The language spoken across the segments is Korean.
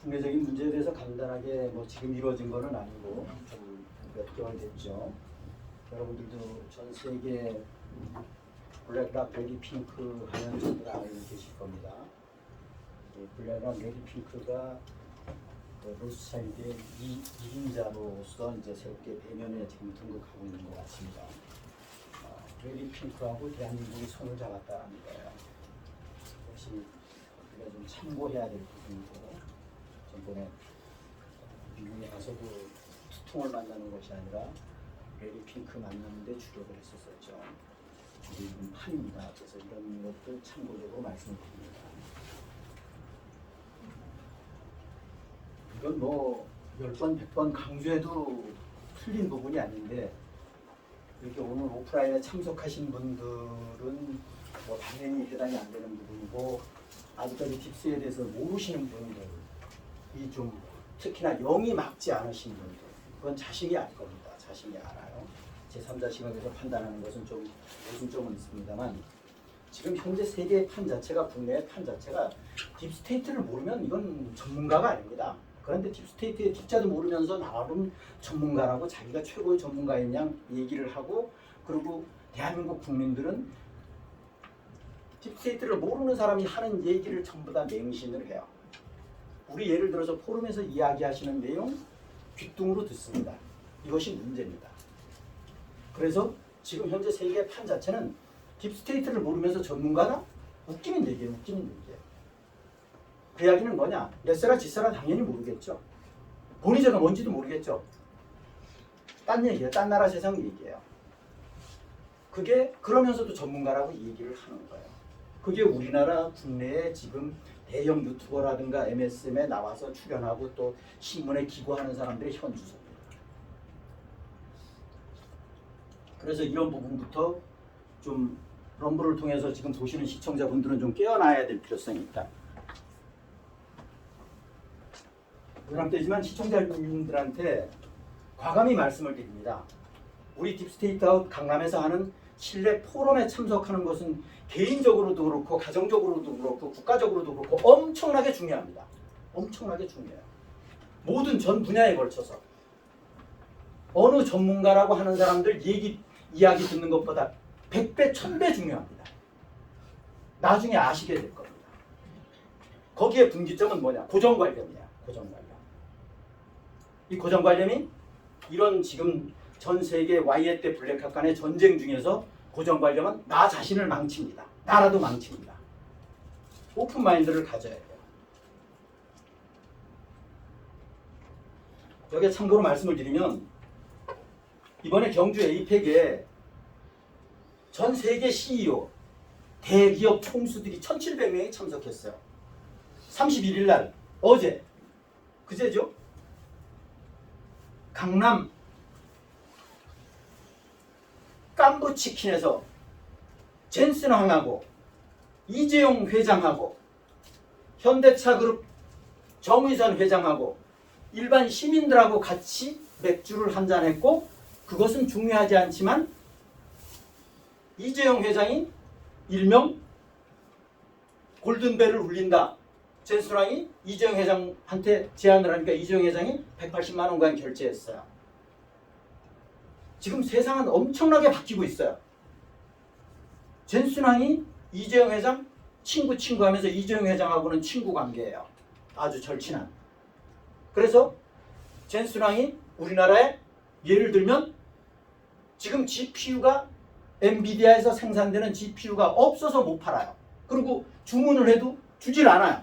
국내적인 문제에 대해서 간단하게 뭐 지금 이루어진 거는 아니고 좀 몇 개월 됐죠. 여러분들도 전 세계 블랙락 레디 핑크 하면 전부 다 알고 계실 겁니다. 블랙락 레디 핑크가 로스차일드의 2인자로서 이제 새롭게 배면에 지금 등극하고 있는 것 같습니다. 레디 핑크하고 대한민국이 손을 잡았다는 거예요. 역시 우리가 좀 참고해야 될 부분이고, 전번에 미국에 가서 그 투통을 만나는 것이 아니라 레디 핑크 만나는데 주력을 했었었죠. 우리는 판입니다. 그래서 이런 것들 참고적으로 말씀드립니다. 이건 뭐 10번, 100번 강조해도 틀린 부분이 아닌데, 이렇게 오늘 오프라인에 참석하신 분들은 뭐 당연히 해당이 안 되는 부분이고, 아직까지 딥스에 대해서 모르시는 분들이 좀 특히나 영이 막지 않으신 분들, 그건 자신이 알 겁니다. 자신이 알아요. 제3자 시각에서 판단하는 것은 좀 모순점은 있습니다만, 지금 현재 세계의 판 자체가, 국내의 판 자체가 딥스테이트를 모르면 이건 전문가가 아닙니다. 그런데 딥스테이트의 딥자도 모르면서 나름 전문가라고 자기가 최고의 전문가인 양 얘기를 하고, 그리고 대한민국 국민들은 딥스테이트를 모르는 사람이 하는 얘기를 전부 다 맹신을 해요. 우리 예를 들어서 포럼에서 이야기하시는 내용 귓등으로 듣습니다. 이것이 문제입니다. 그래서 지금 현재 세계의 판 자체는 딥스테이트를 모르면서 전문가다? 웃기는 얘기예요. 웃기는 얘기예요. 그 이야기는 뭐냐? 넷세라 지세라 당연히 모르겠죠. 본의제가 뭔지도 모르겠죠. 딴 얘기예요. 딴 나라 세상 얘기예요. 그게 그러면서도 전문가라고 얘기를 하는 거예요. 그게 우리나라 국내에 지금 대형 유튜버라든가 MSM에 나와서 출연하고 또 신문에 기고하는 사람들의 현주소입니다. 그래서 이런 부분부터 좀 럼블을 통해서 지금 보시는 시청자분들은 좀 깨어나야 될 필요성이 있다. 그렇지만 시청자분들한테 과감히 말씀을 드립니다. 우리 딥스테이트아웃 강남에서 하는 실내 포럼에 참석하는 것은 개인적으로도 그렇고 가정적으로도 그렇고 국가적으로도 그렇고 엄청나게 중요합니다. 엄청나게 중요해요. 모든 전 분야에 걸쳐서 어느 전문가라고 하는 사람들 이야기 듣는 것보다 100배, 1000배 중요합니다. 나중에 아시게 될 겁니다. 거기에 분기점은 뭐냐? 고정관념이야. 고정관념. 이 고정관념이 이런 지금 전 세계 Y의 때 블랙학 간의 전쟁 중에서 고정관념은 나 자신을 망칩니다. 나라도 망칩니다. 오픈마인드를 가져야 돼요. 여기에 참고로 말씀을 드리면, 이번에 경주 에이펙에 전 세계 CEO, 대기업 총수들이 1700명이 참석했어요. 31일 날, 어제, 그제죠? 강남 깜부치킨에서 젠슨 황하고 이재용 회장하고 현대차그룹 정의선 회장하고 일반 시민들하고 같이 맥주를 한잔했고, 그것은 중요하지 않지만 이재용 회장이 일명 골든벨을 울린다. 젠슨 황이 이재용 회장한테 제안을 하니까 이재용 회장이 180만 원간 결제했어요. 지금 세상은 엄청나게 바뀌고 있어요. 젠슨 황이 이재용 회장 친구 하면서 이재용 회장하고는 친구 관계예요. 아주 절친한. 그래서 젠슨 황이 우리나라에 예를 들면 지금 GPU가 엔비디아에서 생산되는 GPU가 없어서 못 팔아요. 그리고 주문을 해도 주질 않아요.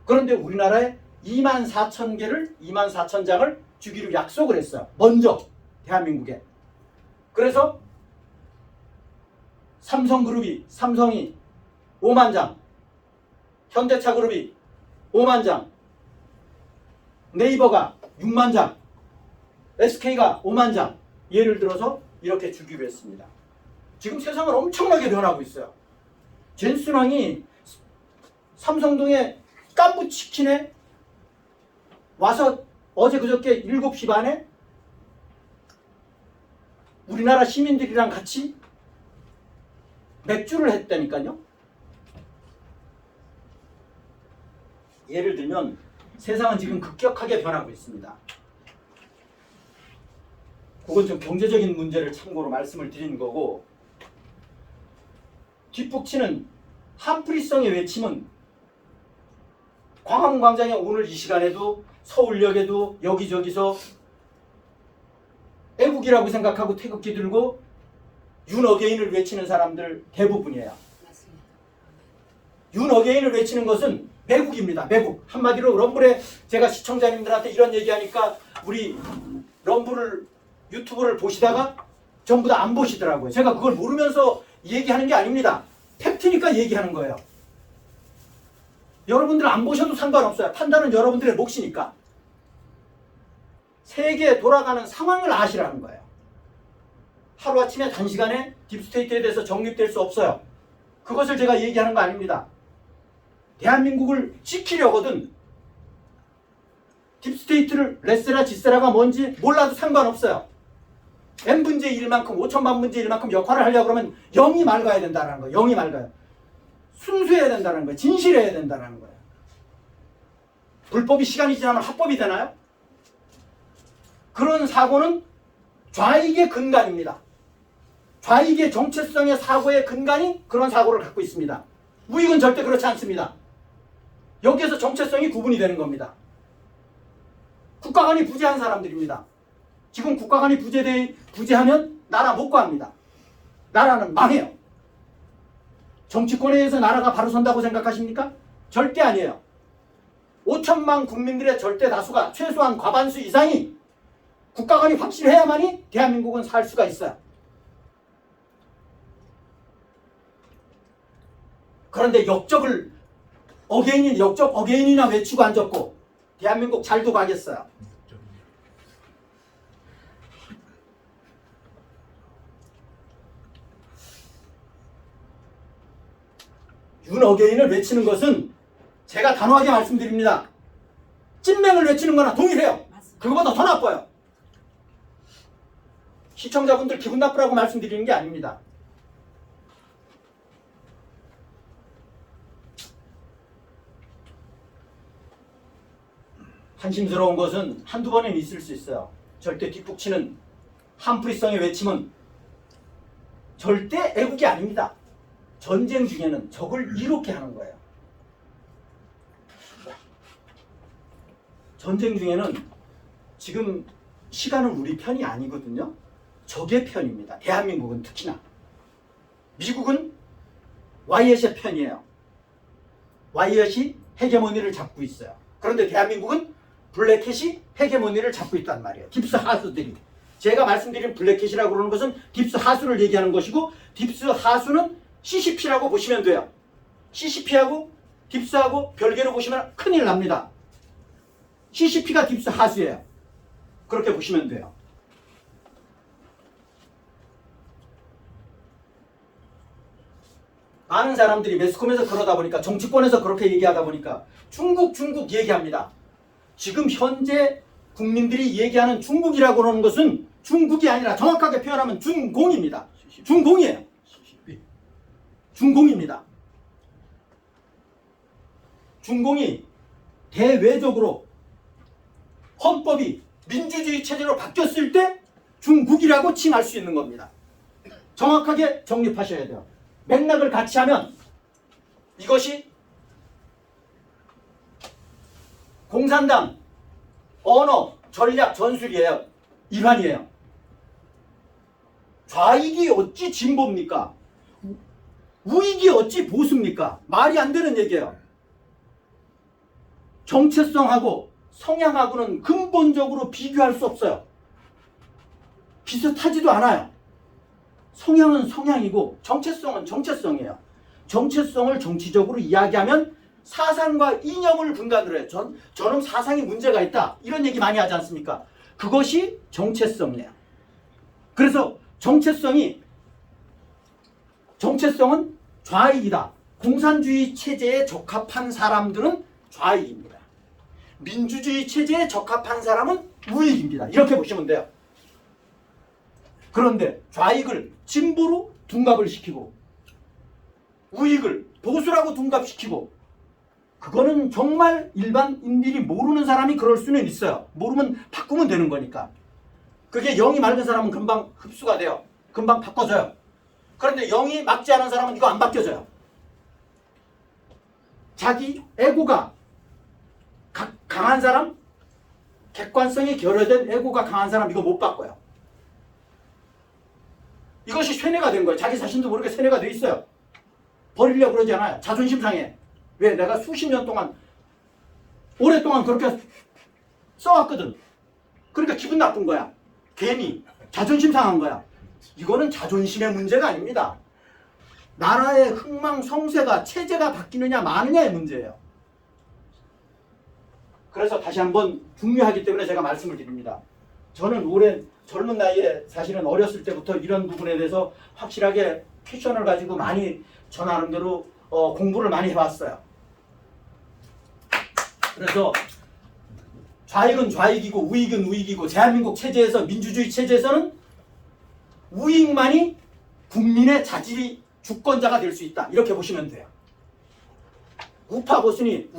그런데 우리나라에 24,000장을 주기로 약속을 했어요. 먼저 대한민국에. 그래서 삼성이 5만 장, 현대차그룹이 5만 장, 네이버가 6만 장, SK가 5만 장, 예를 들어서 이렇게 주기로 했습니다. 지금 세상은 엄청나게 변하고 있어요. 젠슨 황이 삼성동의 깜부치킨에 와서 어제 그저께 7시 반에 우리나라 시민들이랑 같이 맥주를 했다니까요. 예를 들면 세상은 지금 급격하게 변하고 있습니다. 그건 좀 경제적인 문제를 참고로 말씀을 드리는 거고, 뒷북치는 한프리성의 외침은 광화문광장에 오늘 이 시간에도 서울역에도 여기저기서 애국이라고 생각하고 태극기 들고 윤어게인을 외치는 사람들 대부분이에요. 윤어게인을 외치는 것은 매국입니다. 매국. 한마디로 럼블에 제가 시청자님들한테 이런 얘기하니까 우리 럼블을 유튜브를 보시다가 전부 다 안 보시더라고요. 제가 그걸 모르면서 얘기하는 게 아닙니다. 팩트니까 얘기하는 거예요. 여러분들 안 보셔도 상관없어요. 판단은 여러분들의 몫이니까. 세계에 돌아가는 상황을 아시라는 거예요. 하루아침에 단시간에 딥스테이트에 대해서 정립될 수 없어요. 그것을 제가 얘기하는 거 아닙니다. 대한민국을 지키려거든 딥스테이트를 레세라 지세라가 뭔지 몰라도 상관없어요. n분의 1만큼 5천만 분의 1만큼 역할을 하려고 그러면 0이 맑아야 된다는 거예요. 0이 맑아요. 순수해야 된다는 거예요. 진실해야 된다는 거예요. 불법이 시간이 지나면 합법이 되나요? 그런 사고는 좌익의 근간입니다. 좌익의 정체성의 사고의 근간이 그런 사고를 갖고 있습니다. 우익은 절대 그렇지 않습니다. 여기에서 정체성이 구분이 되는 겁니다. 국가관이 부재한 사람들입니다. 지금 국가관이 부재하면 나라 못 구합니다. 나라는 망해요. 정치권에 의해서 나라가 바로 선다고 생각하십니까? 절대 아니에요. 5천만 국민들의 절대 다수가 최소한 과반수 이상이 국가관이 확실해야만이 대한민국은 살 수가 있어요. 그런데 역적 어게인이나 외치고 앉았고 대한민국 잘도 가겠어요. 윤 어게인을 외치는 것은 제가 단호하게 말씀드립니다. 찐맹을 외치는 거나 동일해요. 그거보다 더 나빠요. 시청자분들 기분 나쁘라고 말씀드리는 게 아닙니다. 한심스러운 것은 한두 번은 있을 수 있어요. 절대 뒷북치는 한프리성의 외침은 절대 애국이 아닙니다. 전쟁 중에는 적을 이롭게 하는 거예요. 전쟁 중에는 지금 시간은 우리 편이 아니거든요. 적의 편입니다. 대한민국은 특히나. 미국은 와이엇의 편이에요. 와이엇이 헤게모니를 잡고 있어요. 그런데 대한민국은 블랙캣이 헤게모니를 잡고 있단 말이에요. 딥스 하수들이. 제가 말씀드린 블랙캣이라고 그러는 것은 딥스 하수를 얘기하는 것이고 딥스 하수는 CCP라고 보시면 돼요. CCP하고 딥스하고 별개로 보시면 큰일 납니다. CCP가 딥스 하수예요. 그렇게 보시면 돼요. 많은 사람들이 매스컴에서 그러다 보니까 정치권에서 그렇게 얘기하다 보니까 중국 얘기합니다. 지금 현재 국민들이 얘기하는 중국이라고 하는 것은 중국이 아니라 정확하게 표현하면 중공입니다. 중공이에요. 중공입니다. 중공이 대외적으로 헌법이 민주주의 체제로 바뀌었을 때 중국이라고 칭할 수 있는 겁니다. 정확하게 정립하셔야 돼요. 맥락을 같이 하면 이것이 공산당 언어, 전략, 전술이에요. 일환이에요. 좌익이 어찌 진보입니까? 우익이 어찌 보수입니까? 말이 안 되는 얘기예요. 정체성하고 성향하고는 근본적으로 비교할 수 없어요. 비슷하지도 않아요. 성향은 성향이고 정체성은 정체성이에요. 정체성을 정치적으로 이야기하면 사상과 이념을 분간을 해요. 저는 사상이 문제가 있다. 이런 얘기 많이 하지 않습니까? 그것이 정체성이에요. 그래서 정체성은 좌익이다. 공산주의 체제에 적합한 사람들은 좌익입니다. 민주주의 체제에 적합한 사람은 우익입니다. 이렇게 보시면 돼요. 그런데 좌익을 진보로 둔갑을 시키고 우익을 보수라고 둔갑시키고 그거는 정말 일반인들이 모르는 사람이 그럴 수는 있어요. 모르면 바꾸면 되는 거니까. 그게 영이 맑은 사람은 금방 흡수가 돼요. 금방 바꿔져요. 그런데 영이 맑지 않은 사람은 이거 안 바뀌어져요. 자기 에고가 강한 사람, 객관성이 결여된 에고가 강한 사람 이거 못 바꿔요. 이것이 쇠뇌가 된 거예요. 자기 자신도 모르게 쇠뇌가 돼 있어요. 버리려고 그러지 않아요. 자존심 상해. 왜? 내가 수십 년 동안 오랫동안 그렇게 써왔거든. 그러니까 기분 나쁜 거야. 괜히 자존심 상한 거야. 이거는 자존심의 문제가 아닙니다. 나라의 흥망성쇠가 체제가 바뀌느냐 마느냐의 문제예요. 그래서 다시 한번 중요하기 때문에 제가 말씀을 드립니다. 저는 올해 젊은 나이에 사실은 어렸을 때부터 이런 부분에 대해서 확실하게 퀴션을 가지고 많이 저 나름대로 공부를 많이 해왔어요. 그래서 좌익은 좌익이고 우익은 우익이고 대한민국 체제에서 민주주의 체제에서는 우익만이 국민의 자질이 주권자가 될 수 있다. 이렇게 보시면 돼요. 우파 보수니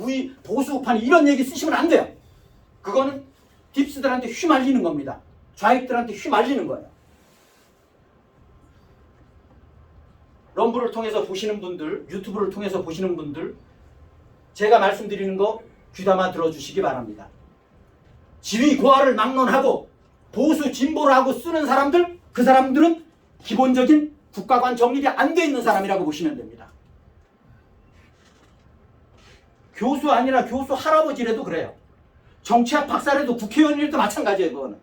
보수 우파니 이런 얘기 쓰시면 안 돼요. 그거는 딥스들한테 휘말리는 겁니다. 좌익들한테 휘말리는 거예요. 럼블을 통해서 보시는 분들, 유튜브를 통해서 보시는 분들, 제가 말씀드리는 거 귀담아 들어주시기 바랍니다. 지위 고하를 막론하고 보수 진보를 하고 쓰는 사람들, 그 사람들은 기본적인 국가관 정립이 안 돼 있는 사람이라고 보시면 됩니다. 교수 아니라 교수 할아버지라도 그래요. 정치학 박사라도 국회의원이라도 마찬가지예요. 그거는.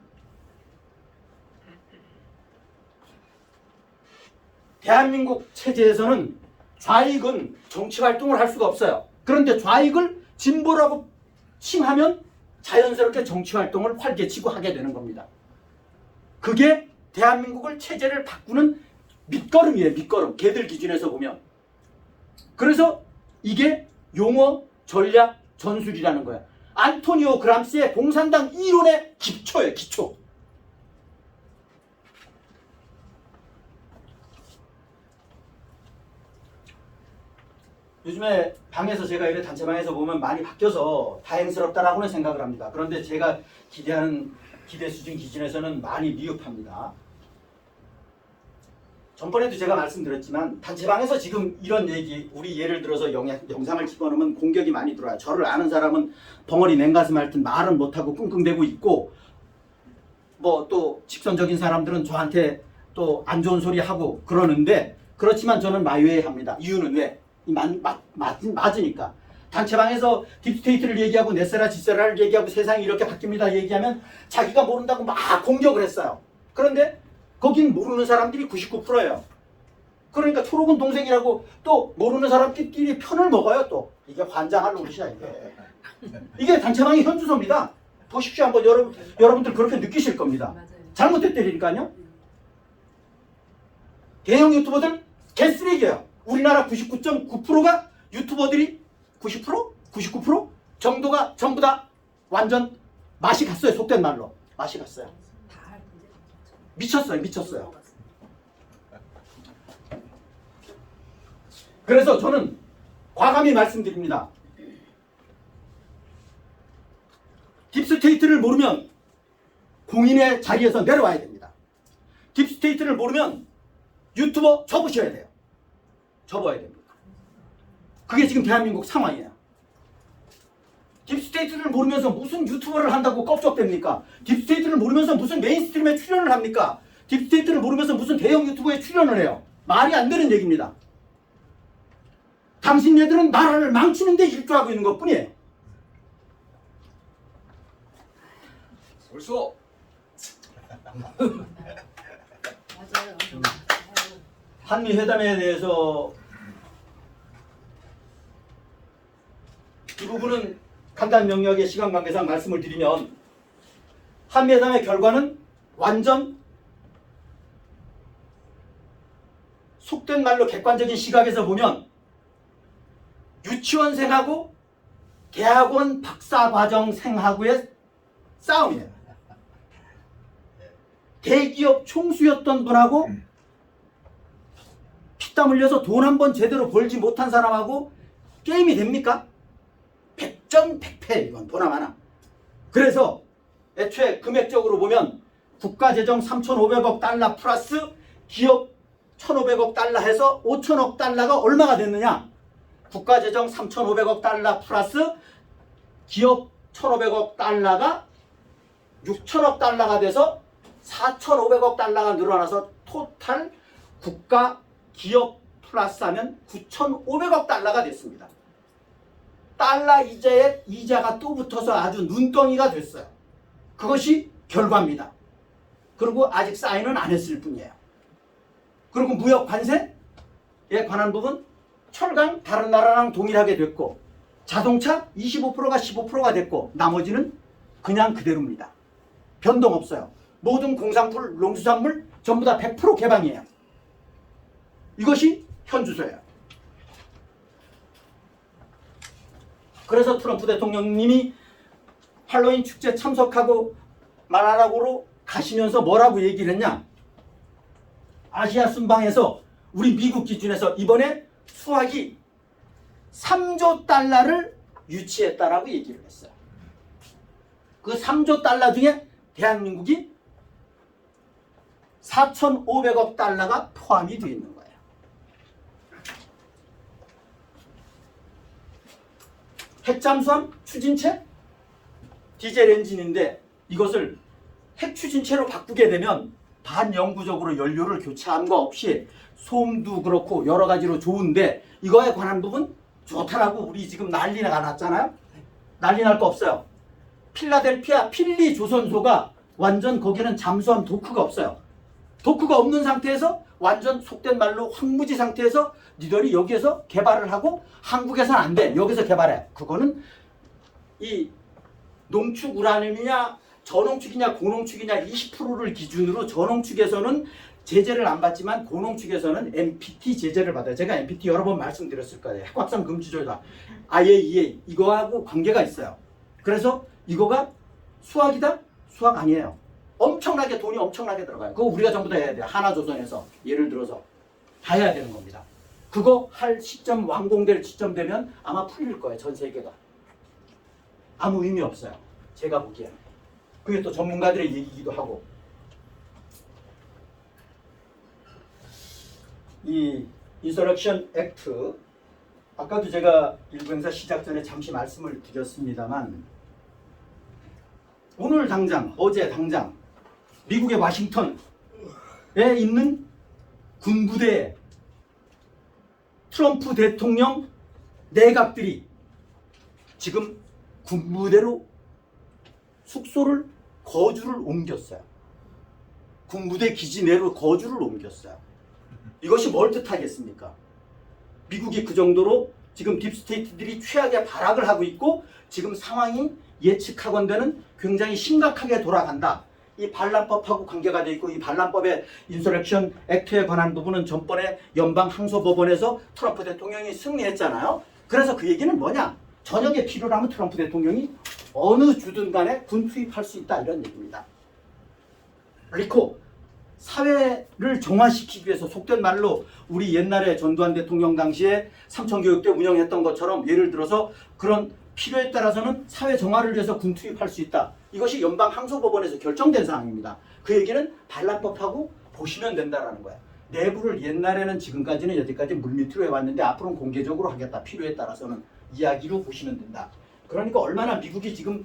대한민국 체제에서는 좌익은 정치활동을 할 수가 없어요. 그런데 좌익을 진보라고 칭하면 자연스럽게 정치활동을 활개치고 하게 되는 겁니다. 그게 대한민국을 체제를 바꾸는 밑거름이에요. 밑거름. 걔들 기준에서 보면. 그래서 이게 용어, 전략, 전술이라는 거야. 안토니오 그람스의 공산당 이론의 기초예요. 기초. 요즘에 방에서 제가 이래 단체방에서 보면 많이 바뀌어서 다행스럽다라고는 생각을 합니다. 그런데 제가 기대하는 기대 수준 기준에서는 많이 미흡합니다. 전번에도 제가 말씀드렸지만 단체방에서 지금 이런 얘기, 우리 예를 들어서 영상을 집어넣으면 공격이 많이 들어와요. 저를 아는 사람은 벙어리 냉가슴 할 듯 말은 못하고 끙끙대고 있고, 뭐 또 직선적인 사람들은 저한테 또 안 좋은 소리 하고 그러는데, 그렇지만 저는 마유해합니다. 이유는 왜? 맞으니까. 단체방에서 딥스테이트를 얘기하고 넷세라 지세라를 얘기하고 세상이 이렇게 바뀝니다 얘기하면 자기가 모른다고 막 공격을 했어요. 그런데 거긴 모르는 사람들이 99%예요. 그러니까 초록은 동생이라고 또 모르는 사람끼리 편을 먹어요. 또 이게 환장할 노릇이야 이게. 이게 단체방의 현주소입니다. 보십시오. 한번 여러분들 그렇게 느끼실 겁니다. 잘못했다니까요. 대형 유튜버들 개쓰레기예요. 우리나라 99.9%가 유튜버들이 90%? 99% 정도가 전부 다 완전 맛이 갔어요. 속된 말로 맛이 갔어요. 미쳤어요. 그래서 저는 과감히 말씀드립니다. 딥스테이트를 모르면 공인의 자리에서 내려와야 됩니다. 딥스테이트를 모르면 유튜버 접으셔야 돼요. 접어야 됩니다. 그게 지금 대한민국 상황이에요. 딥스테이트를 모르면서 무슨 유튜버를 한다고 껍적댑니까? 딥스테이트를 모르면서 무슨 메인스트림에 출연을 합니까? 딥스테이트를 모르면서 무슨 대형 유튜브에 출연을 해요. 말이 안 되는 얘기입니다. 당신네들은 나라를 망치는 데 일조하고 있는 것뿐이에요. 벌써 맞아요. 한미 회담에 대해서 이 부분은 간단 명료하게 시간 관계상 말씀을 드리면, 한미 회담의 결과는 완전 속된 말로 객관적인 시각에서 보면 유치원생하고 대학원 박사과정생하고의 싸움이에요. 대기업 총수였던 분하고 피땀 흘려서 돈 한 번 제대로 벌지 못한 사람하고 게임이 됩니까? 역전백패 이건 보나마나. 그래서 애초에 금액적으로 보면 국가재정 3,500억 달러 플러스 기업 1,500억 달러 해서 5천억 달러가 얼마가 됐느냐? 국가재정 3,500억 달러 플러스 기업 1,500억 달러가 6천억 달러가 돼서 4,500억 달러가 늘어나서 토탈 국가 기업 플러스 하면 9,500억 달러가 됐습니다. 달러 이자에 이자가 또 붙어서 아주 눈덩이가 됐어요. 그것이 결과입니다. 그리고 아직 사인은 안 했을 뿐이에요. 그리고 무역 관세에 관한 부분 철강 다른 나라랑 동일하게 됐고 자동차 25%가 15%가 됐고 나머지는 그냥 그대로입니다. 변동 없어요. 모든 공산품, 농수산물 전부 다 100% 개방이에요. 이것이 현주소예요. 그래서 트럼프 대통령님이 할로윈 축제 참석하고 말하라고로 가시면서 뭐라고 얘기를 했냐? 아시아 순방에서 우리 미국 기준에서 이번에 수확이 3조 달러를 유치했다라고 얘기를 했어요. 그 3조 달러 중에 대한민국이 4,500억 달러가 포함이 되어 있는 거예요. 핵잠수함 추진체 디젤 엔진인데 이것을 핵 추진체로 바꾸게 되면 반영구적으로 연료를 교체한 거 없이 소음도 그렇고 여러 가지로 좋은데 이거에 관한 부분 좋다라고 우리 지금 난리가 났잖아요. 난리 날 거 없어요. 필라델피아 필리 조선소가 완전 거기는 잠수함 도크가 없어요. 도크가 없는 상태에서 완전 속된 말로 황무지 상태에서 니들이 여기에서 개발을 하고 한국에서는 안 돼. 여기서 개발해. 그거는 이 농축 우라늄이냐 저농축이냐 고농축이냐 20%를 기준으로 저농축에서는 제재를 안 받지만 고농축에서는 NPT 제재를 받아요. 제가 NPT 여러 번 말씀드렸을 거예요. 핵확산 금지 조약 IAEA 이거하고 관계가 있어요. 그래서 이거가 수학이다? 수학 아니에요. 엄청나게 돈이 엄청나게 들어가요. 그거 우리가 전부 다 해야 돼요. 하나조선에서 예를 들어서 다 해야 되는 겁니다. 그거 할 시점 완공될 시점 되면 아마 풀릴 거예요. 전 세계가. 아무 의미 없어요. 제가 보기에는. 그게 또 전문가들의 얘기이기도 하고. 이 인서렉션 액트 아까도 제가 일부 행사 시작 전에 잠시 말씀을 드렸습니다만 오늘 당장 어제 당장 미국의 와싱턴에 있는 군부대에 트럼프 대통령 내각들이 지금 군부대로 숙소를 거주를 옮겼어요. 군부대 기지 내로 거주를 옮겼어요. 이것이 뭘 뜻하겠습니까? 미국이 그 정도로 지금 딥스테이트들이 최악의 발악을 하고 있고 지금 상황이 예측하건대는 굉장히 심각하게 돌아간다. 이 반란법하고 관계가 돼 있고 이 반란법의 인서렉션 액트에 관한 부분은 전번에 연방 항소법원에서 트럼프 대통령이 승리했잖아요. 그래서 그 얘기는 뭐냐? 저녁에 필요하면 트럼프 대통령이 어느 주든 간에 군 투입할 수 있다 이런 얘기입니다. 리코 사회를 정화시키기 위해서 속된 말로 우리 옛날에 전두환 대통령 당시에 삼천교육대 운영했던 것처럼 예를 들어서 그런 필요에 따라서는 사회 정화를 위해서 군 투입할 수 있다. 이것이 연방 항소법원에서 결정된 사항입니다. 그 얘기는 반란법하고 보시면 된다라는 거야. 내부를 옛날에는 지금까지는 여기까지 물밑으로 해왔는데 앞으로는 공개적으로 하겠다. 필요에 따라서는 이야기로 보시면 된다. 그러니까 얼마나 미국이 지금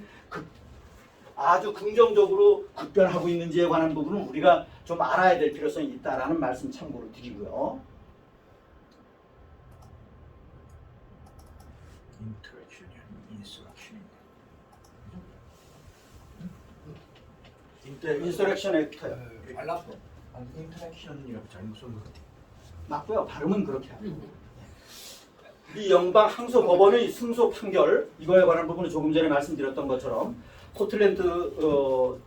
아주 긍정적으로 급변하고 있는지에 관한 부분은 우리가 좀 알아야 될 필요성이 있다라는 말씀 참고로 드리고요. 인서렉션 액트요. 발라법 인터랙션이라고 잘못 쓴 것 같아요. 맞고요. 발음은 그렇게 하고. 미 연방 항소 법원의 승소 판결 이거에 관한 부분은 조금 전에 말씀드렸던 것처럼 포틀랜드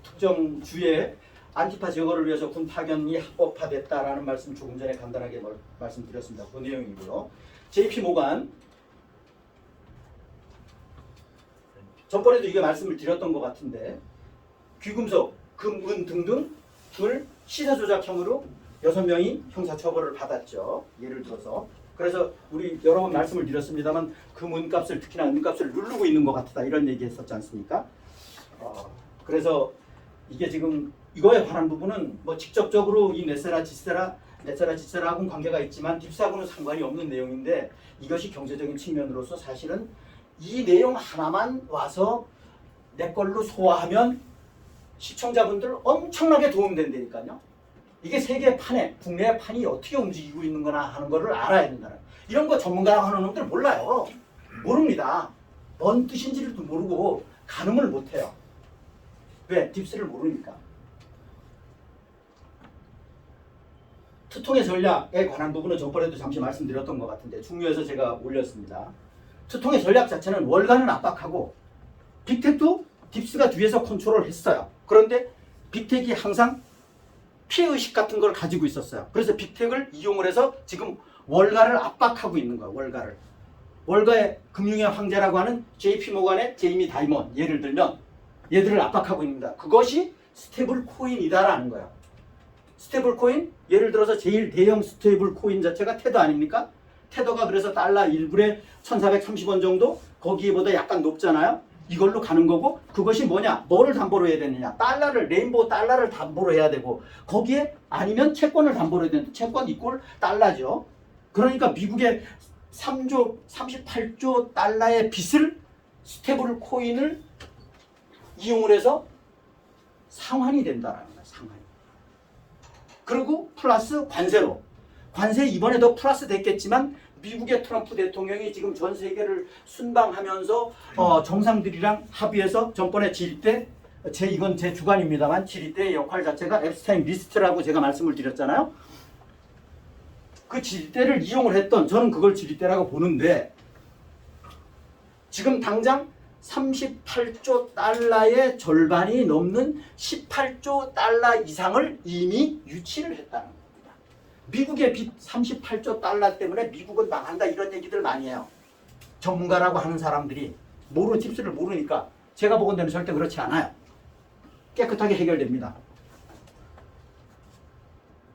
특정 주에 안티파 제거를 위해서 군 파견이 합법화됐다라는 말씀 조금 전에 간단하게 말씀드렸습니다. 그 내용이고요. JP 모간 전번에도 이게 말씀을 드렸던 것 같은데 귀금속, 금, 은 등등 을 시세 조작형으로 6명이 형사처벌을 받았죠. 예를 들어서 그래서 우리 여러 번 말씀을 드렸습니다만 그 문값을 특히나 은값을 누르고 있는 것 같다 이런 얘기 했었지 않습니까? 그래서 이게 지금 이거에 관한 부분은 뭐 직접적으로 이 네세라지세라하고는 관계가 있지만 딥스하고는 상관이 없는 내용인데 이것이 경제적인 측면으로서 사실은 이 내용 하나만 와서 내 걸로 소화하면 시청자분들 엄청나게 도움된다니까요. 이게 세계 판에 국내 판이 어떻게 움직이고 있는 거나 하는 거를 알아야 된다는 이런 거 전문가라고 하는 놈들 몰라요. 모릅니다. 뭔 뜻인지를 모르고 가늠을 못해요. 왜? 딥스를 모르니까. 투통의 전략에 관한 부분은 저번에도 잠시 말씀드렸던 것 같은데 중요해서 제가 올렸습니다. 투통의 전략 자체는 월간을 압박하고 빅텍도 딥스가 뒤에서 컨트롤을 했어요. 그런데 빅텍이 항상 피해의식 같은 걸 가지고 있었어요. 그래서 빅텍을 이용을 해서 지금 월가를 압박하고 있는 거예요. 월가의 금융의 황제라고 하는 JP모간의 제이미 다이먼 예를 들면 얘들을 압박하고 있습니다. 그것이 스테이블 코인이다라는 거예요. 스테이블 코인? 예를 들어서 제일 대형 스테이블 코인 자체가 테더 아닙니까? 테더가 그래서 달러 1불에 1430원 정도? 거기보다 약간 높잖아요? 이걸로 가는 거고 그것이 뭐냐? 뭐를 담보로 해야 되느냐? 레인보우 달러를 담보로 해야 되고 거기에 아니면 채권을 담보로 해야 되는데 채권 이꼴 달러죠. 그러니까 미국의 38조 달러의 빚을 스테이블 코인을 이용을 해서 상환이 된다라는 거예요. 상환. 그리고 플러스 관세로. 관세 이번에도 플러스 됐겠지만 미국의 트럼프 대통령이 지금 전 세계를 순방하면서 정상들이랑 합의해서 전번에 질의 때 이건 제 주관입니다만 질의 때의 역할 자체가 앱스타인 리스트라고 제가 말씀을 드렸잖아요. 그 질의 때를 이용을 했던 저는 그걸 질의 때라고 보는데 지금 당장 38조 달러의 절반이 넘는 18조 달러 이상을 이미 유치를 했다는 겁니다. 미국의 빚 38조 달러 때문에 미국은 망한다 이런 얘기들 많이 해요. 전문가라고 하는 사람들이 팁스를 모르니까 제가 보건대는 절대 그렇지 않아요. 깨끗하게 해결됩니다.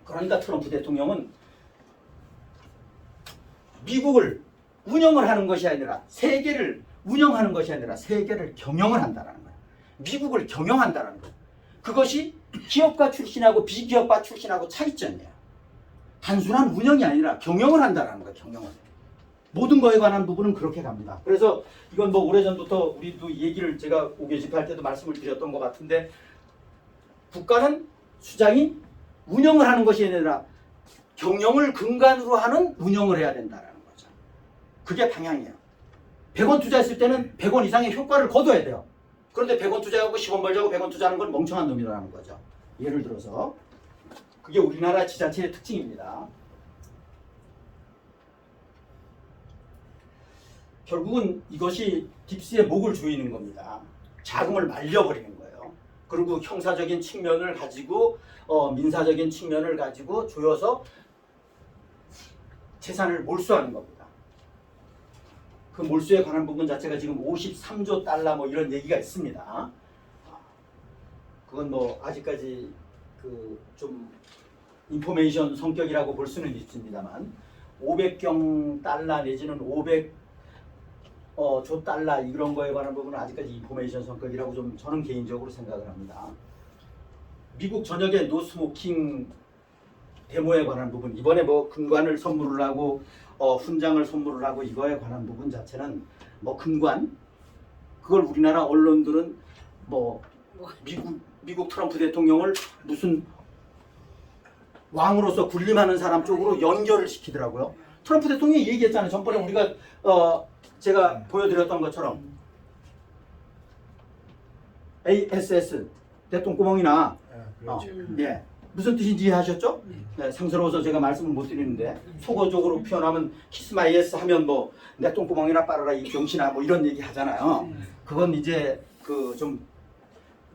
그러니까 트럼프 대통령은 미국을 운영을 하는 것이 아니라 세계를 운영하는 것이 아니라 세계를 경영을 한다는 거예요. 미국을 경영한다는 거예요. 그것이 기업가 출신하고 비기업가 출신하고 차이점이에요. 단순한 운영이 아니라 경영을 한다는 거예요. 경영을. 모든 거에 관한 부분은 그렇게 갑니다. 그래서 이건 뭐 오래전부터 우리도 얘기를 제가 5개 집회할 때도 말씀을 드렸던 것 같은데 국가는 수장이 운영을 하는 것이 아니라 경영을 근간으로 하는 운영을 해야 된다는 거죠. 그게 방향이에요. 100원 투자했을 때는 100원 이상의 효과를 거둬야 돼요. 그런데 100원 투자하고 10원 벌자고 100원 투자하는 건 멍청한 놈이라는 거죠. 예를 들어서 그게 우리나라 지자체의 특징입니다. 결국은 이것이 딥스의 목을 조이는 겁니다. 자금을 말려버리는 거예요. 그리고 형사적인 측면을 가지고 민사적인 측면을 가지고 조여서 재산을 몰수하는 겁니다. 그 몰수에 관한 부분 자체가 지금 53조 달러 뭐 이런 얘기가 있습니다. 그건 뭐 아직까지 그 좀 인포메이션 성격이라고 볼 수는 있습니다만 500경 달러 내지는 500조 달러 이런 거에 관한 부분은 아직까지 인포메이션 성격이라고 좀 저는 개인적으로 생각을 합니다. 미국 전역의 노스모킹 데모에 관한 부분 이번에 뭐 금관을 선물을 하고 훈장을 선물을 하고 이거에 관한 부분 자체는 뭐 금관 그걸 우리나라 언론들은 뭐 미국 트럼프 대통령을 무슨 왕으로서 군림하는 사람 쪽으로 연결을 시키더라고요. 트럼프 대통령이 얘기했잖아요. 전번에 우리가 제가 보여드렸던 것처럼 ASS 대똥구멍이나 예. 무슨 뜻인지 이해하셨죠? 네, 상스러워서 제가 말씀을 못 드리는데 속어적으로 표현하면 키스 마이 예스 하면 뭐 내 똥구멍이나 빨아라 이 병신아 뭐 이런 얘기 하잖아요. 그건 이제 그 좀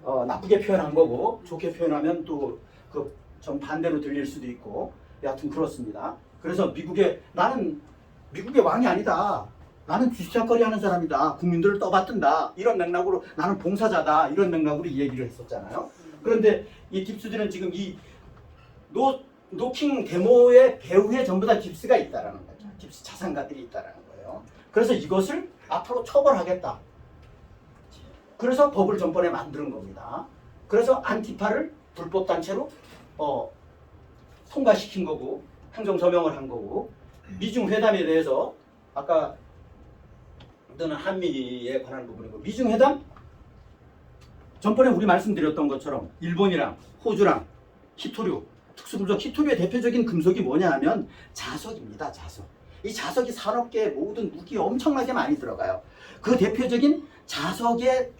나쁘게 표현한 거고 좋게 표현하면 또 그 좀 반대로 들릴 수도 있고 여하튼 그렇습니다. 그래서 나는 미국의 왕이 아니다. 나는 쥐짝거리 하는 사람이다. 국민들을 떠받든다. 이런 맥락으로 나는 봉사자다. 이런 맥락으로 이 얘기를 했었잖아요. 그런데 이 딥스들은 지금 이 노킹 데모의 배후에 전부 다 딥스가 있다라는 거죠. 깁스 자산가들이 있다는 거예요. 그래서 이것을 앞으로 처벌하겠다. 그래서 법을 전번에 만드는 겁니다. 그래서 안티파를 불법 단체로 통과시킨 거고 행정 서명을 한 거고 미중 회담에 대해서 아까 너는 한미에 관한 부분이고 미중 회담 전번에 우리 말씀드렸던 것처럼 일본이랑 호주랑 히토류 특수금속 히토류의 대표적인 금속이 뭐냐 하면 자석입니다. 자석. 이 자석이 산업계의 모든 무기에 엄청나게 많이 들어가요. 그 대표적인 자석의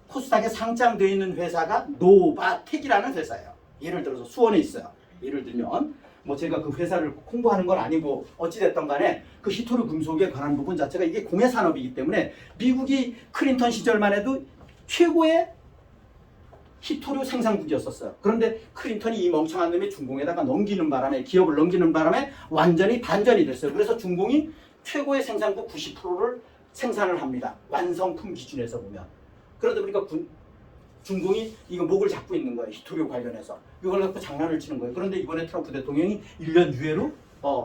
코스닥에 상장되어 있는 회사가 노바텍이라는 회사예요. 예를 들어서 수원에 있어요. 예를 들면 뭐 제가 그 회사를 홍보하는 건 아니고 어찌됐든 간에 그 히토류 금속에 관한 부분 자체가 이게 공해 산업이기 때문에 미국이 클린턴 시절만 해도 최고의 히토류 생산국이었었어요. 그런데 클린턴이 이 멍청한 놈이 중공에다가 넘기는 바람에 기업을 넘기는 바람에 완전히 반전이 됐어요. 그래서 중공이 최고의 생산국 90%를 생산을 합니다. 완성품 기준에서 보면. 그러다 보니까 중공이 이거 목을 잡고 있는 거예요. 히토류 관련해서. 이걸 갖고 장난을 치는 거예요. 그런데 이번에 트럼프 대통령이 1년 유예로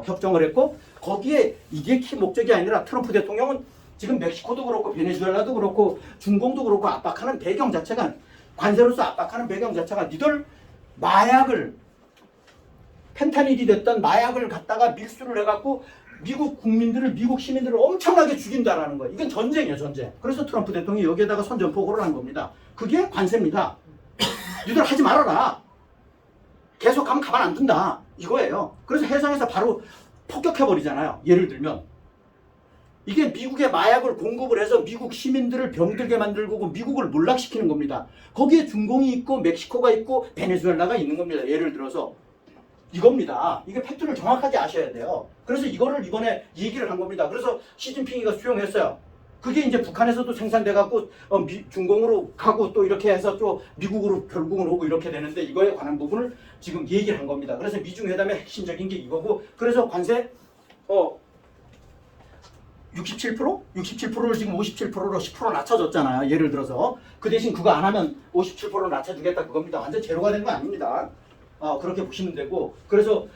협정을 했고 거기에 이게 키 목적이 아니라 트럼프 대통령은 지금 멕시코도 그렇고 베네수엘라도 그렇고 중공도 그렇고 압박하는 배경 자체가 관세로서 압박하는 배경 자체가 니들 마약을 펜타닐이 됐던 마약을 갖다가 밀수를 해갖고 미국 국민들을 미국 시민들을 엄청나게 죽인다라는 거예요. 이건 전쟁이에요, 전쟁. 그래서 트럼프 대통령이 여기에다가 선전포고를 한 겁니다. 그게 관세입니다. 니들 하지 말아라. 계속 가면 가만 안 둔다. 이거예요. 그래서 해상에서 바로 폭격해버리잖아요. 예를 들면 이게 미국의 마약을 공급을 해서 미국 시민들을 병들게 만들고 미국을 몰락시키는 겁니다. 거기에 중공이 있고 멕시코가 있고 베네수엘라가 있는 겁니다. 예를 들어서 이겁니다. 이게 팩트를 정확하게 아셔야 돼요. 그래서 이거를 이번에 얘기를 한 겁니다. 그래서 시진핑이가 수용했어요. 그게 이제 북한에서도 생산돼 갖고 중공으로 가고 또 이렇게 해서 또 미국으로 결국은 오고 이렇게 되는데 이거에 관한 부분을 지금 얘기를 한 겁니다. 그래서 미중 회담의 핵심적인 게 이거고 그래서 관세 67%? 67%를 지금 57%로 10% 낮춰줬잖아요. 예를 들어서 그 대신 그거 안 하면 57% 낮춰주겠다 그겁니다. 완전 제로가 된 거 아닙니다. 그렇게 보시면 되고 그래서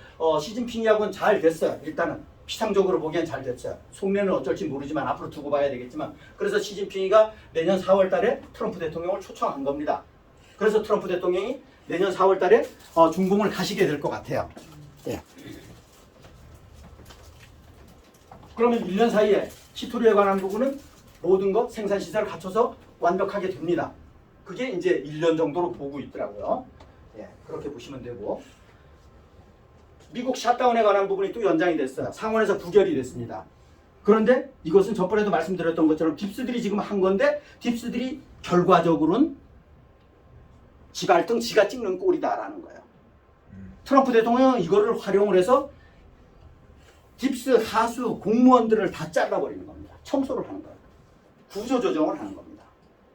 시진핑하고는 잘 됐어요. 일단은 피상적으로 보기엔 잘 됐어요. 속내는 어쩔지 모르지만 앞으로 두고 봐야 되겠지만 그래서 시진핑이가 내년 4월 달에 트럼프 대통령을 초청한 겁니다. 그래서 트럼프 대통령이 내년 4월 달에 중공을 가시게 될 것 같아요. 예. 그러면 1년 사이에 히토류에 관한 부분은 모든 것 생산시설을 갖춰서 완벽하게 됩니다. 그게 이제 1년 정도로 보고 있더라고요. 예, 그렇게 보시면 되고 미국 샷다운에 관한 부분이 또 연장이 됐어요. 상원에서 부결이 됐습니다. 그런데 이것은 전번에도 말씀드렸던 것처럼 딥스들이 지금 한 건데 딥스들이 결과적으로는 지갈등 지가 찍는 꼴이다라는 거예요. 트럼프 대통령은 이거를 활용을 해서 딥스 하수 공무원들을 다 잘라버리는 겁니다. 청소를 하는 거예요. 구조조정을 하는 겁니다.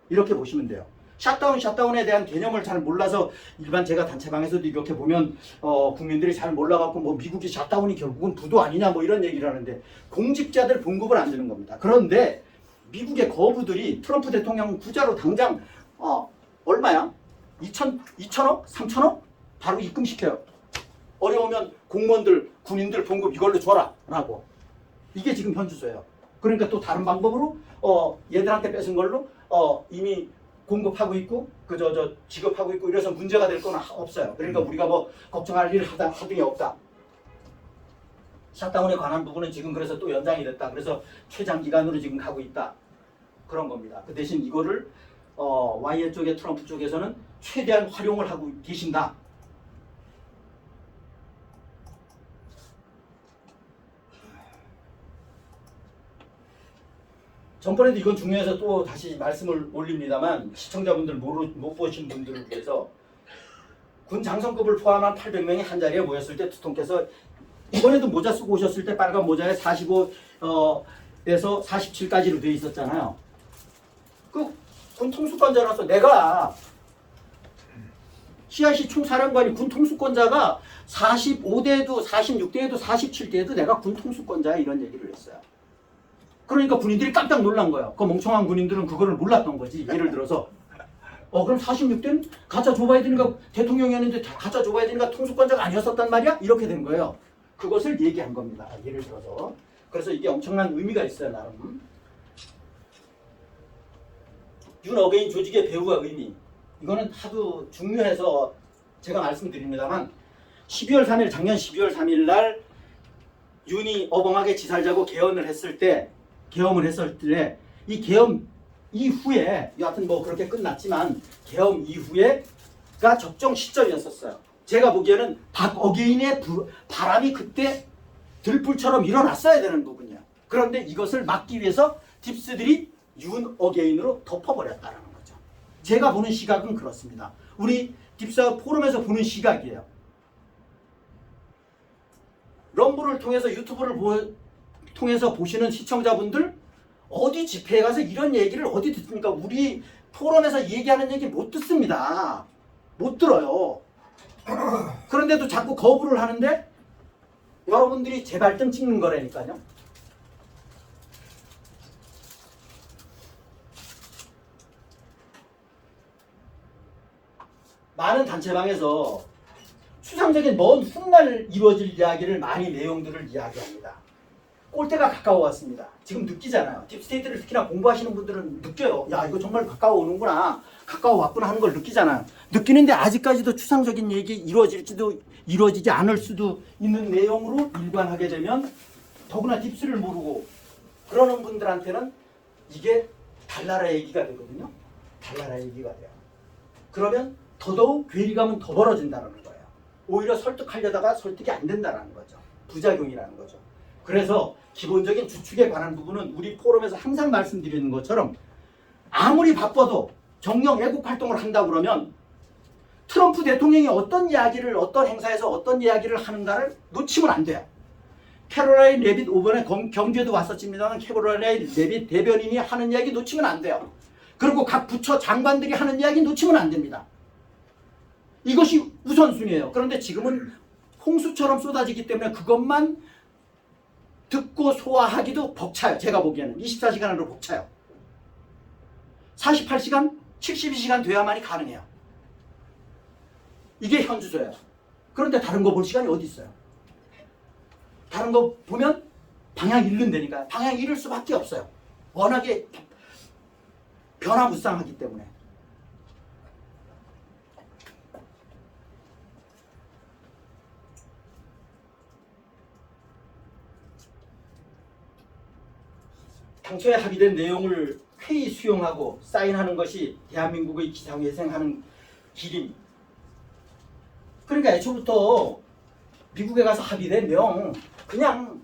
이렇게 보시면 돼요. 샷다운에 대한 개념을 잘 몰라서 일반 제가 단체방에서도 이렇게 보면 국민들이 잘 몰라갖고 뭐 미국이 샷다운이 결국은 부도 아니냐 뭐 이런 얘기를 하는데 공직자들 봉급을 안 주는 겁니다. 그런데 미국의 거부들이 트럼프 대통령 부자로 당장 얼마야? 2천억? 3천억? 바로 입금시켜요. 어려우면 공무원들, 군인들 봉급 이걸로 줘라 라고. 이게 지금 현주소예요. 그러니까 또 다른 방법으로 얘들한테 뺏은 걸로 이미 공급하고 있고 지급하고 있고 이래서 문제가 될 건 없어요. 그러니까 우리가 뭐 걱정할 일 하등이 없다. 샷다운에 관한 부분은 지금 그래서 또 연장이 됐다. 그래서 최장 기간으로 지금 가고 있다. 그런 겁니다. 그 대신 이거를 YA 쪽의 트럼프 쪽에서는 최대한 활용을 하고 계신다. 전번에도 이건 중요해서 또 다시 말씀을 올립니다만 시청자분들 못 보신 분들을 위해서 군 장성급을 포함한 800명이 한 자리에 모였을 때 두통께서 이번에도 모자 쓰고 오셨을 때 빨간 모자에 45에서 47까지로 되어 있었잖아요. 그 군 통수권자로서 내가 CIC 총사령관이 군 통수권자가 45대에도 46대에도 47대에도 내가 군 통수권자야 이런 얘기를 했어요. 그러니까 군인들이 깜짝 놀란 거예요. 그 멍청한 군인들은 그거를 몰랐던 거지. 예를 들어서 그럼 46대는 가짜 조 바이든이가 대통령이었는데 가짜 조 바이든이가 통수권자가 아니었었단 말이야? 이렇게 된 거예요. 그것을 얘기한 겁니다. 예를 들어서. 그래서 이게 엄청난 의미가 있어요, 나름. 윤 어게인 조직의 배후와 의미. 이거는 하도 중요해서 제가 말씀드립니다만 12월 3일 작년 12월 3일 날 윤이 어벙하게 지살자고 계엄을 했을 때 이 계엄 이후에 여하튼 뭐 그렇게 끝났지만 계엄 이후에가 적정 시점이었었어요. 제가 보기에는 박어게인의 바람이 그때 들불처럼 일어났어야 되는 부분이야. 그런데 이것을 막기 위해서 딥스들이 윤 어게인으로 덮어버렸다는 거죠. 제가 보는 시각은 그렇습니다. 우리 딥스 포럼에서 보는 시각이에요. 럼블을 통해서 유튜브를 통해서 보시는 시청자분들 어디 집회에 가서 이런 얘기를 어디 듣습니까? 우리 포럼에서 얘기하는 얘기 못 듣습니다. 못 들어요. 그런데도 자꾸 거부를 하는데 여러분들이 제 발등 찍는 거라니까요. 많은 단체방에서 추상적인 먼 훗날 이루어질 이야기를 많이 내용들을 이야기합니다. 꼴대가 가까워 왔습니다. 지금 느끼잖아요. 딥스테이트를 특히나 공부하시는 분들은 느껴요. 야, 이거 정말 가까워 오는구나. 가까워 왔구나 하는 걸 느끼잖아요. 느끼는데 아직까지도 추상적인 얘기 이루어질지도 이루어지지 않을 수도 있는 내용으로 일관하게 되면 더구나 딥스를 모르고 그러는 분들한테는 이게 달나라 얘기가 되거든요. 달나라 얘기가 돼요. 그러면 더더욱 괴리감은 더 벌어진다는 거예요. 오히려 설득하려다가 설득이 안 된다는 거죠. 부작용이라는 거죠. 그래서 기본적인 주축에 관한 부분은 우리 포럼에서 항상 말씀드리는 것처럼 아무리 바빠도 정령 애국 활동을 한다고 그러면 트럼프 대통령이 어떤 이야기를 어떤 행사에서 어떤 이야기를 하는가를 놓치면 안 돼요. 캐롤라인 레빗 이번에 경주에도 왔었습니다만 캐롤라인 레빗 대변인이 하는 이야기 놓치면 안 돼요. 그리고 각 부처 장관들이 하는 이야기 놓치면 안 됩니다. 이것이 우선순위예요. 그런데 지금은 홍수처럼 쏟아지기 때문에 그것만 듣고 소화하기도 벅차요. 제가 보기에는 24시간 안으로 벅차요. 48시간, 72시간 돼야만이 가능해요. 이게 현주소예요. 그런데 다른 거 볼 시간이 어디 있어요? 다른 거 보면 방향 잃는다니까. 방향 잃을 수밖에 없어요. 워낙에 변화무쌍하기 때문에. 당초에 합의된 내용을 회의 수용하고 사인하는 것이 대한민국의 기상회생하는 길입니다. 그러니까 애초부터 미국에 가서 합의된 내용 그냥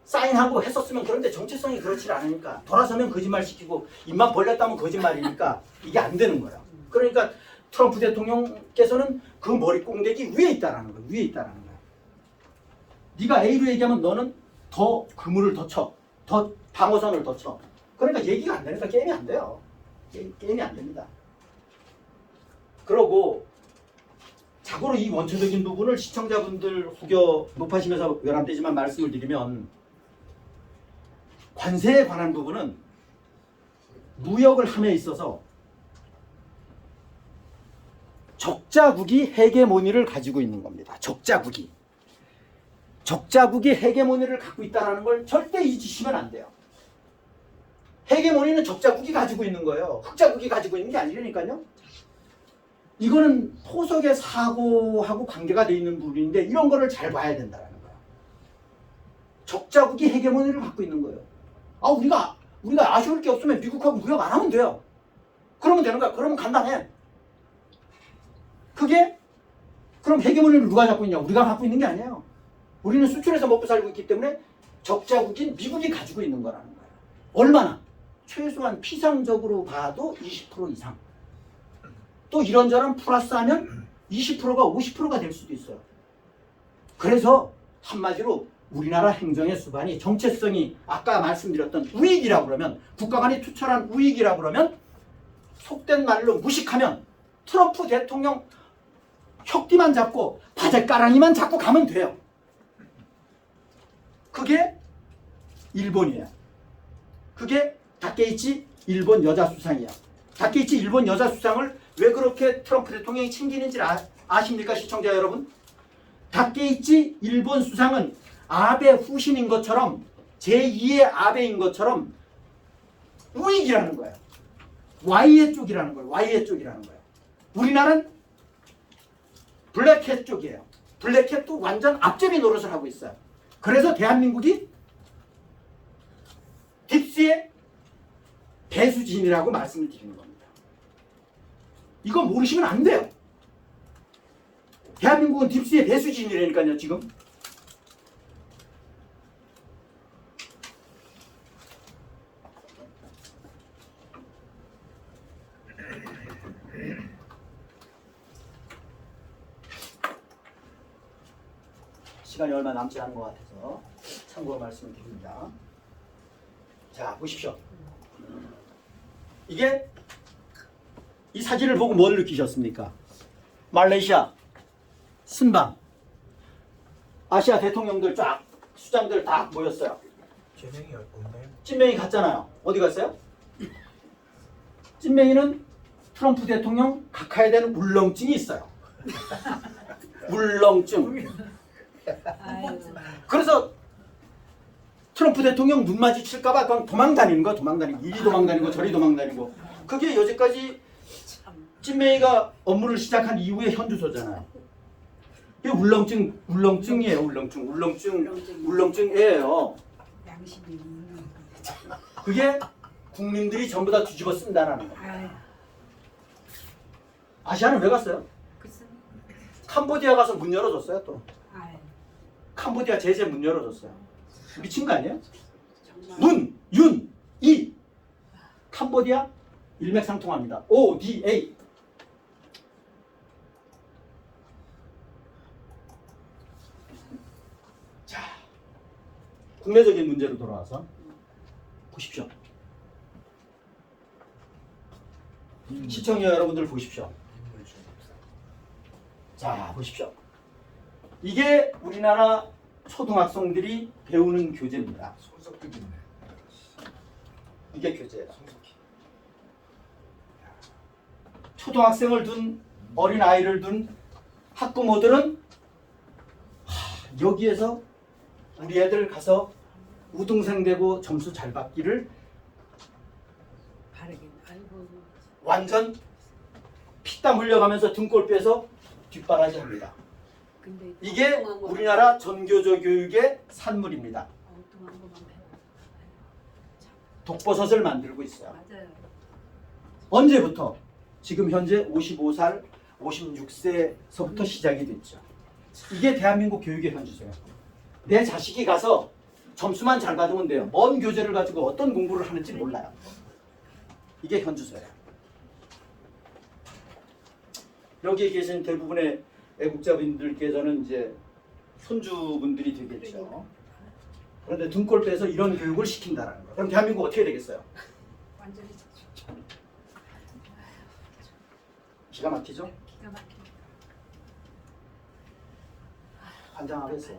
사인하고 했었으면 그런데 정체성이 그렇지 않으니까 돌아서면 거짓말시키고 입만 벌렸다면 거짓말이니까 이게 안 되는 거야. 그러니까 트럼프 대통령께서는 그 머리 꼭대기 위에 있다라는 거야. 위에 있다라는 거야. 네가 A로 얘기하면 너는 더 그물을 더 쳐. 더 방어선을 더 쳐. 그러니까 얘기가 안 되니까 게임이 안 돼요. 게임이 안 됩니다. 그러고 자고로 이 원초적인 부분을 시청자분들 후교 높아지면서 외람되지만 말씀을 드리면 관세에 관한 부분은 무역을 함에 있어서 적자국이 헤게모니를 가지고 있는 겁니다. 적자국이 헤게모니를 갖고 있다는 걸 절대 잊으시면 안 돼요. 헤게모니는 적자국이 가지고 있는 거예요. 흑자국이 가지고 있는 게 아니라니까요. 이거는 토속의 사고하고 관계가 돼 있는 부분인데 이런 거를 잘 봐야 된다는 거예요. 적자국이 헤게모니를 갖고 있는 거예요. 아, 우리가 아쉬울 게 없으면 미국하고 무역 안 하면 돼요. 그러면 되는 거야. 그러면 간단해. 그게 그럼 헤게모니를 누가 잡고 있냐? 우리가 갖고 있는 게 아니에요. 우리는 수출해서 먹고 살고 있기 때문에 적자국인 미국이 가지고 있는 거라는 거예요. 얼마나? 최소한 피상적으로 봐도 20% 이상. 또 이런저런 플러스하면 20%가 50%가 될 수도 있어요. 그래서 한마디로 우리나라 행정의 수반이 정체성이 아까 말씀드렸던 우익이라고 그러면 국가 간이 투철한 우익이라고 그러면 속된 말로 무식하면 트럼프 대통령 혁띠만 잡고 바닥가랑이만 잡고 가면 돼요. 그게 일본이에요. 그게 다케이치 일본 여자 수상이야. 다케이치 일본 여자 수상을 왜 그렇게 트럼프 대통령이 챙기는지 아십니까, 시청자 여러분? 다케이치 일본 수상은 아베 후신인 것처럼 제2의 아베인 것처럼 우익이라는 거예요. Y의 쪽이라는 거예요. Y의 쪽이라는 거예요. 우리나라는 블랙캣 쪽이에요. 블랙캣도 완전 앞제비 노릇을 하고 있어요. 그래서 대한민국이 딥스의 배수진이라고 말씀을 드리는 겁니다. 이거 모르시면 안 돼요. 대한민국은 딥스의 배수진이라니까요, 지금. 시간이 얼마 남지 않은 것 같아서 참고로 말씀을 드립니다. 자, 보십시오. 이게 이 사진을 보고 뭘 느끼셨습니까? 말레이시아, 순방, 아시아 대통령들 쫙, 수장들 다 모였어요. 재명이 없나요? 찐맹이 갔잖아요. 어디 갔어요? 찐맹이는 트럼프 대통령 각하에 대한 울렁증이 있어요. 울렁증. 아유. 그래서 트럼프 대통령 눈 마주칠까봐 그냥 도망다니는 거야. 도망다니고 이리 도망다니고 저리 도망다니고. 그게 여태까지 찐맹이가 업무를 시작한 이후의 현주소잖아요. 이게 울렁증이에요. 울렁증이에요. 양심이 있는 그게 국민들이 전부 다 뒤집어 쓴다라는 거예요. 아유. 아시아는 왜 갔어요? 글쎄. 캄보디아 가서 문 열어줬어요. 또 아유. 캄보디아 제재 문 열어줬어요. 미친 거 아니에요? 정말. 문, 윤, 이 캄보디아 일맥상통합니다. ODA. 자, 국내적인 문제로 돌아와서 보십시오. 시청자 여러분들 보십시오. 자, 보십시오. 이게 우리나라 초등학생들이 배우는 교재입니다. 손석도 있네. 이게 교재예요. 초등학생을 둔 어린 아이를 둔 학부모들은 여기에서 우리 애들 가서 우등생 되고 점수 잘 받기를 바르긴. 아이고. 완전 피땀 흘려가면서 등골 빼서 뒷바라지 합니다. 근데 이게 엉뚱한 거만 우리나라 전교조 교육의 산물입니다. 엉뚱한 것만 배워. 독버섯을 만들고 있어요. 맞아요. 언제부터? 지금 현재 55살, 56세서부터 시작이 됐죠. 이게 대한민국 교육의 현주소예요. 내 자식이 가서 점수만 잘 받으면 돼요. 뭔 교재를 가지고 어떤 공부를 하는지 몰라요. 이게 현주소예요. 여기 계신 대부분의 애국자분들께서는 이제 손주분들이 되겠죠. 그런데 등골 빼서 이런 교육을 시킨다는 거예요. 그럼 대한민국 어떻게 되겠어요? 완전히 기가 막히죠? 기가 막히네. 환장하겠어요.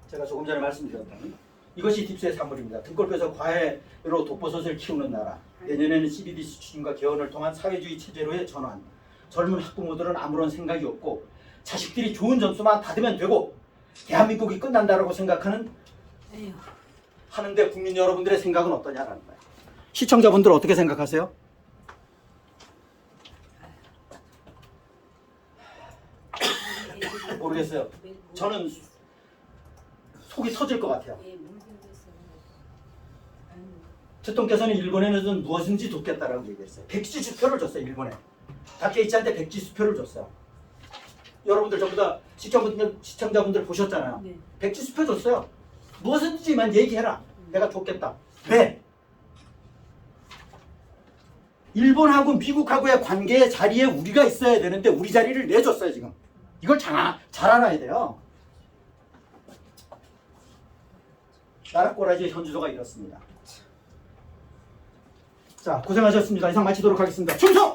제가 조금 전에 말씀드렸던 이것이 딥스의 산물입니다. 등골 빼서 과외로 독버섯을 키우는 나라. 내년에는 CBDC 추진과 개헌을 통한 사회주의 체제로의 전환. 젊은 학부모들은 아무런 생각이 없고 자식들이 좋은 점수만 받으면 되고 대한민국이 끝난다라고 생각하는 에휴. 하는데 국민 여러분들의 생각은 어떠냐라는 거예요. 시청자분들 어떻게 생각하세요? 모르겠어요. 저는 속이 터질 것 같아요. 예, 물들겠어. 아유. 대통령께서는 일본에는 무엇인지 돕겠다라고 얘기했어요. 백지 수표를 줬어요. 일본에. 다케이치한테 백지 수표를 줬어요. 여러분들 전부 다 시청자분들 보셨잖아요. 네. 백지 수표 줬어요. 무엇인지만 얘기해라. 내가 줬겠다. 왜? 일본하고 미국하고의 관계의 자리에 우리가 있어야 되는데 우리 자리를 내줬어요. 지금. 이걸 잘 알아야 돼요. 나라 꼬라지의 현주소가 이렇습니다. 자, 고생하셨습니다. 이상 마치도록 하겠습니다. 충성!